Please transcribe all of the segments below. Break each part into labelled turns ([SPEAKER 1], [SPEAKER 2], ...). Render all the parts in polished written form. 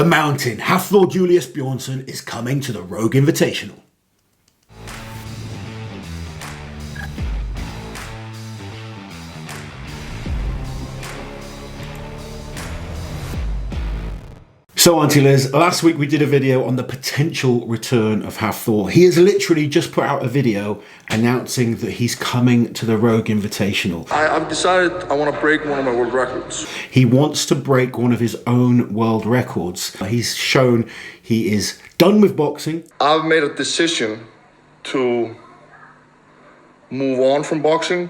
[SPEAKER 1] The Mountain, Thor Bjornsson, is coming to the Rogue Invitational. So Auntie Liz, last week we did a video on the potential return of Thor. He has literally just put out a video announcing that he's coming to the Rogue Invitational.
[SPEAKER 2] I've decided I want to break one of my world records.
[SPEAKER 1] He wants to break one of his own world records. He's shown he is done with boxing.
[SPEAKER 2] I've made a decision to move on from boxing,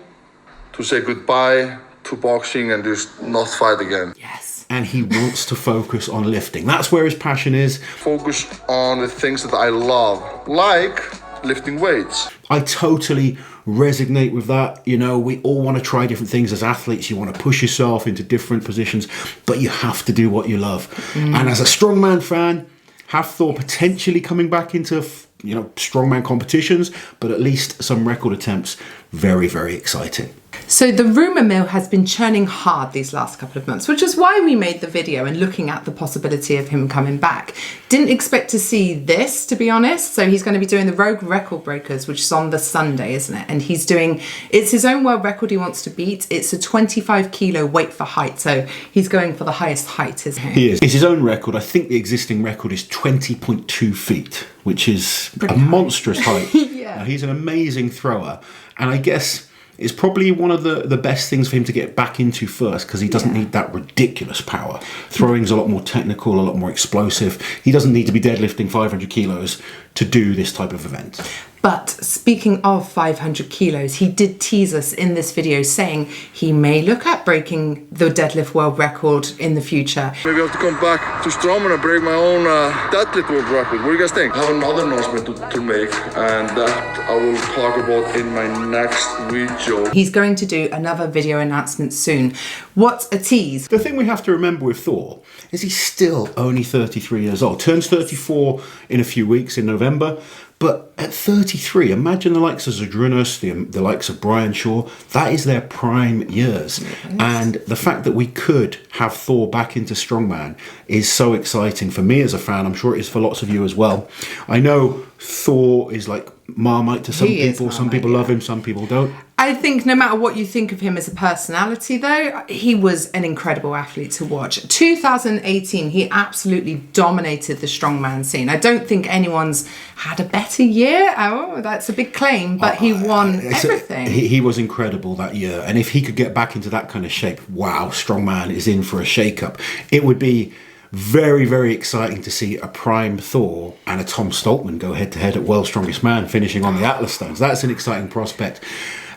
[SPEAKER 2] to say goodbye to boxing and just not fight again.
[SPEAKER 1] Yes. And he wants to focus on lifting. That's where his passion is.
[SPEAKER 2] Focus on the things that I love, like lifting weights. I
[SPEAKER 1] totally resonate with that. You know, we all want to try different things as athletes. You want to push yourself into different positions, but you have to do what you love. And as a strongman fan, Thor potentially coming back into, you know, strongman competitions, but at least some record attempts. Very, very exciting.
[SPEAKER 3] So the rumour mill has been churning hard these last couple of months, which is why we made the video and looking at the possibility of him coming back. Didn't expect to see this, to be honest. So he's going to be doing the Rogue Record Breakers, which is on the Sunday, isn't it? And he's doing, it's his own world record he wants to beat. It's a 25 kilo weight for height. So he's going for the highest height, isn't he?
[SPEAKER 1] He is. It's his own record. I think the existing record is 20.2 feet, which is a monstrous height.
[SPEAKER 3] Yeah.
[SPEAKER 1] He's an amazing thrower. And I guess it's probably one of the best things for him to get back into first, because he doesn't need that ridiculous power. Throwing's a lot more technical, a lot more explosive. He doesn't need to be deadlifting 500 kilos to do this type of event.
[SPEAKER 3] But speaking of 500 kilos, he did tease us in this video saying he may look at breaking the deadlift world record in the future.
[SPEAKER 2] Maybe I have to come back to Strongman and break my own deadlift world record. What do you guys think? I have another announcement to make, and that I will talk about in my next video.
[SPEAKER 3] He's going to do another video announcement soon. What's a tease?
[SPEAKER 1] The thing we have to remember with Thor is he's still only 33 years old. Turns 34 in a few weeks in November. But at 33, imagine the likes of Zadrunas, the likes of Brian Shaw, that is their prime years. Yes. And the fact that we could have Thor back into Strongman is so exciting for me as a fan. I'm sure it is for lots of you as well. I know Thor is like Marmite to some people. Some people love him, some people don't.
[SPEAKER 3] I think no matter what you think of him as a personality, though, he was an incredible athlete to watch. 2018, he absolutely dominated the strongman scene. I don't think anyone's had a better year. Oh, that's a big claim, but he won everything.
[SPEAKER 1] He was incredible that year. And if he could get back into that kind of shape, wow, strongman is in for a shake-up. It would be very, very exciting to see a prime Thor and a Tom Stoltman go head-to-head at World's Strongest Man, finishing on the Atlas Stones. That's an exciting prospect.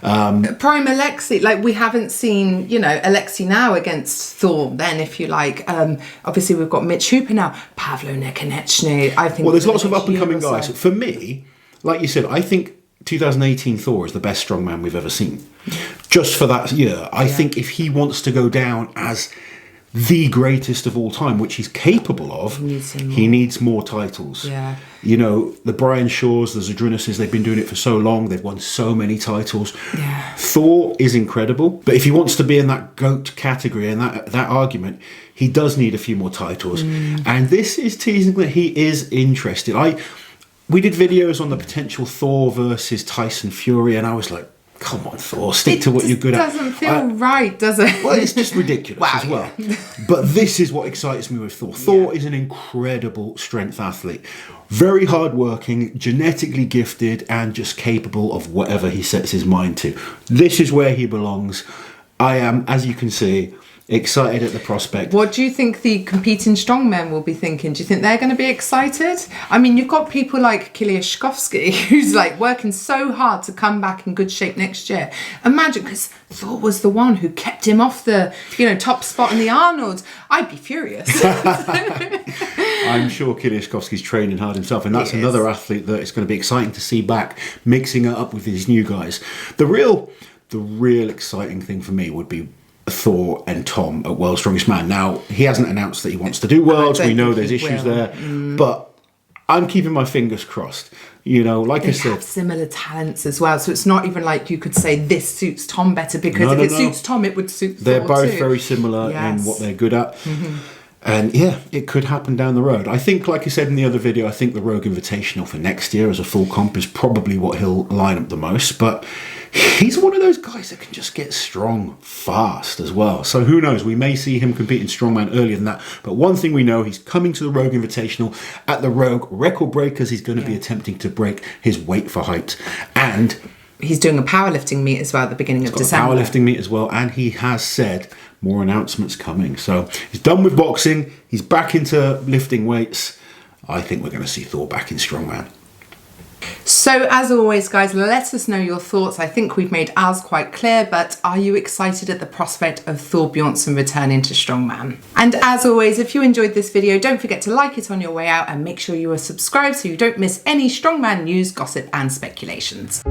[SPEAKER 3] Prime Alexei, like we haven't seen, you know, Alexei now against Thor then, if you like. Obviously we've got Mitch Hooper now, Pavlo Nekonechny. I think.
[SPEAKER 1] Well, there's lots of up-and-coming guys. For me, like you said, I think 2018 Thor is the best strongman we've ever seen. Just for that year. I think if he wants to go down as the greatest of all time, which he's capable of, he needs more titles.
[SPEAKER 3] Yeah.
[SPEAKER 1] You know, the Brian Shaws, the Zadrunases, they've been doing it for so long. They've won so many titles.
[SPEAKER 3] Yeah.
[SPEAKER 1] Thor is incredible. But if he wants to be in that GOAT category and that argument, he does need a few more titles. And this is teasing that he is interested. We did videos on the potential Thor versus Tyson Fury, and I was like, come on, Thor, stick to what you're good at.
[SPEAKER 3] It doesn't feel right, does it?
[SPEAKER 1] Well, it's just ridiculous as well. But this is what excites me with Thor. Thor is an incredible strength athlete. Very hardworking, genetically gifted, and just capable of whatever he sets his mind to. This is where he belongs. I am, as you can see, excited at the prospect.
[SPEAKER 3] What do you think the competing strongmen will be thinking? Do you think they're going to be excited? I mean, you've got people like Kiliashkovsky, who's like working so hard to come back in good shape next year. Imagine, because Thor was the one who kept him off the, you know, top spot in the Arnold. I'd be furious.
[SPEAKER 1] I'm sure Kiliashkovsky's training hard himself, and that's another athlete that it's going to be exciting to see back, mixing it up with these new guys. The real exciting thing for me would be Thor and Tom at World's Strongest Man. Now, he hasn't announced that he wants to do Worlds. We know there's issues there. But I'm keeping my fingers crossed. You know, like I said,
[SPEAKER 3] they have similar talents as well. So it's not even like you could say this suits Tom better, because if it suits Tom, it would suit Thor too.
[SPEAKER 1] They're both very similar in what they're good at. And yeah, it could happen down the road. I think, like I said in the other video, I think the Rogue Invitational for next year as a full comp is probably what he'll line up the most. But he's one of those guys that can just get strong fast as well. So who knows? We may see him compete in Strongman earlier than that. But one thing we know, he's coming to the Rogue Invitational. At the Rogue Record Breakers, he's going to be attempting to break his weight for height. And
[SPEAKER 3] he's doing a powerlifting meet as well at the beginning of December.
[SPEAKER 1] Powerlifting meet as well. And he has said more announcements coming. So he's done with boxing. He's back into lifting weights. I think we're going to see Thor back in Strongman.
[SPEAKER 3] So as always, guys, let us know your thoughts. I think we've made ours quite clear, but are you excited at the prospect of Thor Bjornsson returning to Strongman? And as always, if you enjoyed this video, don't forget to like it on your way out and make sure you are subscribed so you don't miss any Strongman news, gossip and speculations.